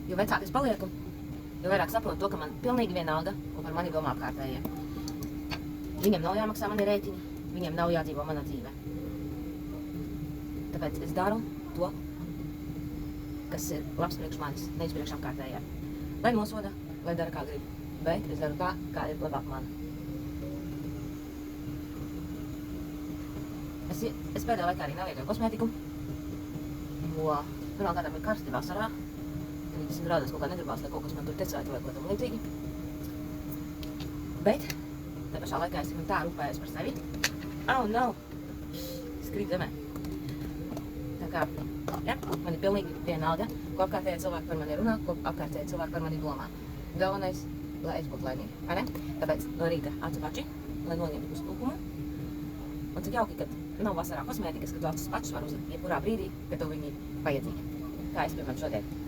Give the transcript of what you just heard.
Jo vecāk es palieku, jo vairāk saprotu to, ka man pilnīgi vienalga un par mani domā apkārtējie. Viņiem nav jāmaksā mani rēķini, viņiem nav jādzīvo mana dzīve. Tāpēc es daru to, kas ir labs priekš manis, nevis priekš apkārtējie. Vai nosoda, vai dara kā grib, bet es daru tā, kā ir labāk man. Es pēdējā laikā arī nelietoju kosmētiku, jo pirmām kādām ir karsti vasarā, 30 grādos kaut kā negribās, lai kaut kas man tur tecētu vai kaut tam līdzīgi. Bet tā pašā laikā es tā rūpējos par sevi. Oh, no! Skrib zemē. Tā kā, ja, man ir pilnīgi vienalga, ko apkārtējie cilvēki par mani runā, ko apkārtējie cilvēki par mani domā. Galvenais, lai es būtu laimīga, vai ne? Tāpēc no rīta acu pači, lai noņemtu uz tūkumu. Un cik jauki, kad nav vasarā kosmētikas, ka tu acis pačus var uzlikt jebkurā brīdī, kad tev viņi ir vajadzīgi. Kā es, piemēram, šodien.